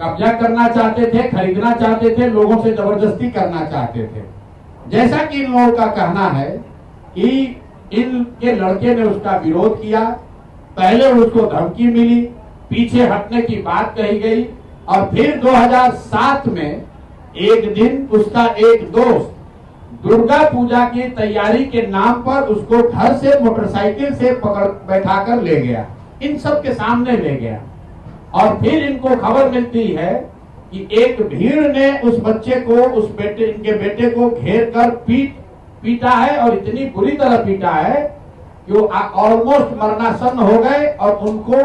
कब्जा करना चाहते थे, खरीदना चाहते थे, लोगों से जबरदस्ती करना चाहते थे। जैसा कि इन लोगों का कहना है कि इनके लड़के ने उसका विरोध किया, पहले उसको धमकी मिली, पीछे हटने की बात कही गई और फिर 2007 में एक दिन उसका एक दोस्त दुर्गा पूजा की तैयारी के नाम पर उसको घर से मोटरसाइकिल से पकड़ बैठा कर ले गया, इन सब के सामने ले गया। और फिर इनको खबर मिलती है कि एक भीड़ ने उस बच्चे को, इनके बेटे को घेर कर पीटा है और इतनी बुरी तरह पीटा है कि वो ऑलमोस्ट मरणासन हो गए और उनको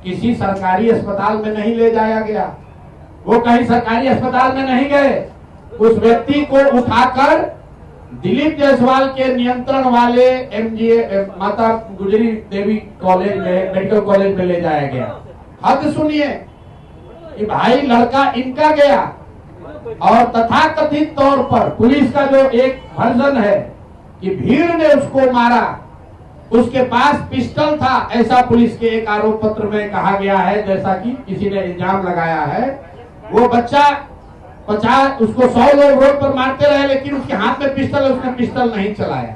किसी सरकारी अस्पताल में नहीं ले जाया गया। वो कहीं सरकारी अस्पताल में नहीं गए, उस व्यक्ति को उठाकर दिलीप जायसवाल के नियंत्रण वाले MGA माता गुजरी देवी कॉलेज में, मेडिकल कॉलेज में ले जाया गया। हद सुनिए कि भाई लड़का इनका गया और तथाकथित तौर पर पुलिस का जो एक वर्जन है कि भीड़ ने उसको मारा, उसके पास पिस्टल था, ऐसा पुलिस के एक आरोप पत्र में कहा गया है, जैसा कि किसी ने इल्जाम लगाया है। वो बच्चा 50 उसको 100 लोग रोड पर मारते रहे, लेकिन उसके हाथ में पिस्टल है, उसने पिस्टल नहीं चलाया।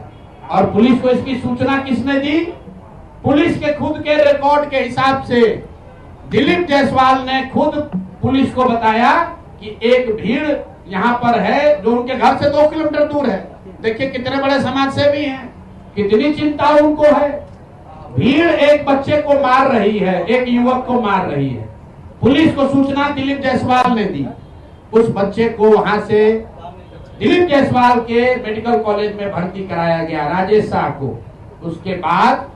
और पुलिस को इसकी सूचना किसने दी? पुलिस के खुद के रिकॉर्ड के हिसाब से दिलीप जायसवाल ने खुद पुलिस को बताया कि एक भीड़ यहाँ पर है जो उनके घर से 2 किलोमीटर दूर है। देखिए कितने बड़े समाज सेवी हैं, कितनी चिंता उनको है। भीड़ एक बच्चे को मार रही है, एक युवक को मार रही है। पुलिस को सूचना दिलीप जायसवाल ने दी, उस बच्चे को वहां से दिलीप जायसवाल के मेडिकल कॉलेज में भर्ती कराया गया, राजेश शाह को। उसके बाद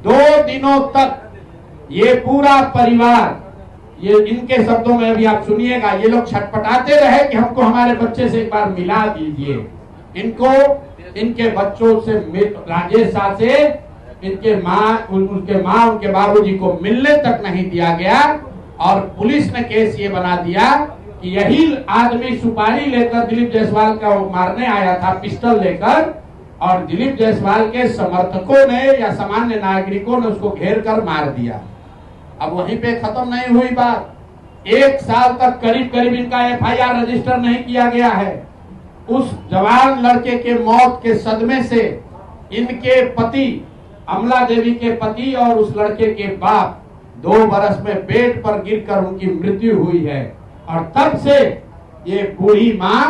2 दिनों तक ये पूरा परिवार, ये इनके शब्दों में भी आप सुनिएगा, ये लोग छटपटाते रहे कि हमको हमारे बच्चे से एक बार मिला दीजिए। इनको इनके बच्चों से, राजेश शाह से उनके माँ उनके बाबूजी को मिलने तक नहीं दिया गया। और पुलिस ने केस ये बना दिया कि यही आदमी सुपारी लेकर दिलीप जायसवाल का मारने आया था, पिस्टल लेकर, और दिलीप जायसवाल के समर्थकों ने या सामान्य नागरिकों ने उसको घेर कर मार दिया। अब वहीं पे खत्म नहीं हुई बात, 1 साल तक करीब इनका FIR रजिस्टर नहीं किया गया है। उस जवान लड़के के मौत के सदमे से इनके पति, अमला देवी के पति और उस लड़के के बाप 2 बरस में बेड पर गिरकर उनकी मृत्यु हुई है। और तब से ये बूढ़ी माँ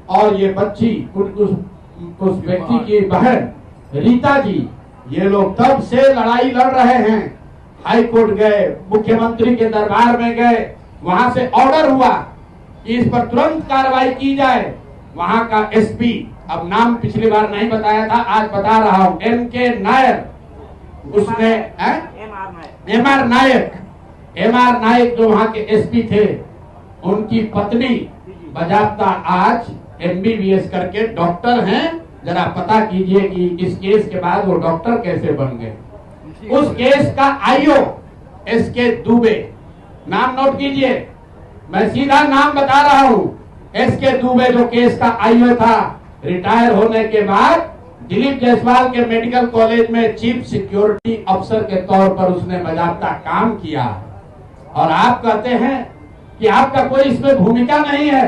और ये बच्ची, उस व्यक्ति की बहन रीता जी, ये लोग तब से लड़ाई लड़ रहे हैं। हाई कोर्ट गए, मुख्यमंत्री के दरबार में गए, वहां से ऑर्डर हुआ कि इस पर तुरंत कार्रवाई की जाए। वहां का SP, अब नाम पिछली बार नहीं बताया था, आज बता रहा हूं, MK नायर, उसने MR नायक जो वहां के SP थे, उनकी पत्नी बजाबता आज MBBS करके डॉक्टर हैं। जरा पता कीजिए कि इस केस के बाद वो डॉक्टर कैसे बन गए। उस केस का IO SK दुबे, नाम नोट कीजिए, मैं सीधा नाम बता रहा हूं। SK दुबे जो केस का IO था, रिटायर होने के बाद दिलीप जायसवाल के मेडिकल कॉलेज में चीफ सिक्योरिटी अफसर के तौर पर उसने बाकायदा काम किया। और आप कहते हैं कि आपका कोई इसमें भूमिका नहीं है,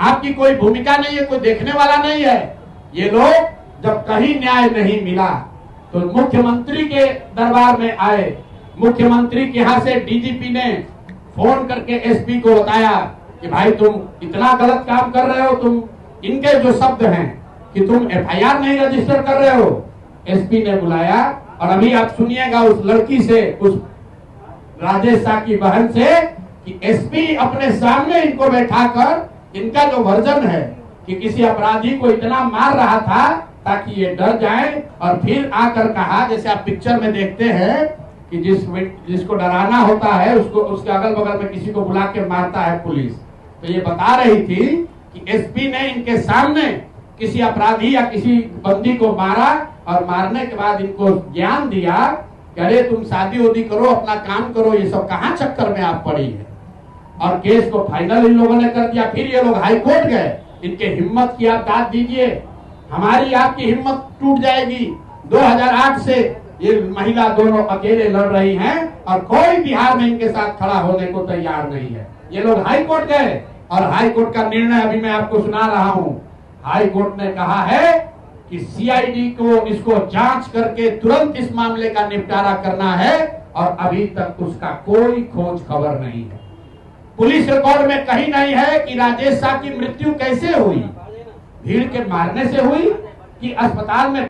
आपकी कोई भूमिका नहीं है, कोई देखने वाला नहीं है। ये लोग जब कहीं न्याय नहीं मिला तो मुख्यमंत्री के दरबार में आए, मुख्यमंत्री के यहाँ से DGP ने फोन करके SP को बताया कि भाई तुम इतना गलत काम कर रहे हो, तुम, इनके जो शब्द हैं कि तुम FIR नहीं रजिस्टर कर रहे हो। SP ने बुलाया और अभी आप सुनिएगा उस लड़की से, उस राजेश शाह की बहन से, कि SP अपने सामने इनको बैठाकर इनका जो वर्जन है कि किसी अपराधी को इतना मार रहा था ताकि ये डर जाए, और फिर आकर कहा, जैसे आप पिक्चर में देखते हैं कि जिसको डराना होता है उसको उसके अगल बगल में किसी को बुला के मारता है पुलिस। तो ये बता रही थी कि SP ने इनके सामने किसी अपराधी या किसी बंदी को मारा और मारने के बाद इनको ज्ञान दिया कि अरे तुम शादी उदी करो, अपना काम करो, ये सब कहाँ चक्कर में आप पड़ी है। और केस को फाइनल इन लोगों ने कर दिया। फिर ये लोग हाई कोर्ट गए, इनके हिम्मत की आप दाद दीजिए, हमारी आपकी हिम्मत टूट जाएगी। 2008 से ये महिला दोनों अकेले लड़ रही हैं और कोई बिहार में इनके साथ खड़ा होने को तैयार नहीं है। ये लोग हाई कोर्ट गए और हाई कोर्ट का निर्णय अभी मैं आपको सुना रहा हूं। हाई कोर्ट ने कहा है कि सीआईडी को इसको जांच करके तुरंत इस मामले का निपटारा करना है और अभी तक उसका कोई खोज खबर नहीं है। पुलिस रिकॉर्ड में कहीं नहीं है कि राजेश शाह की मृत्यु कैसे हुई, भीड़ के मारने से हुई कि अस्पताल में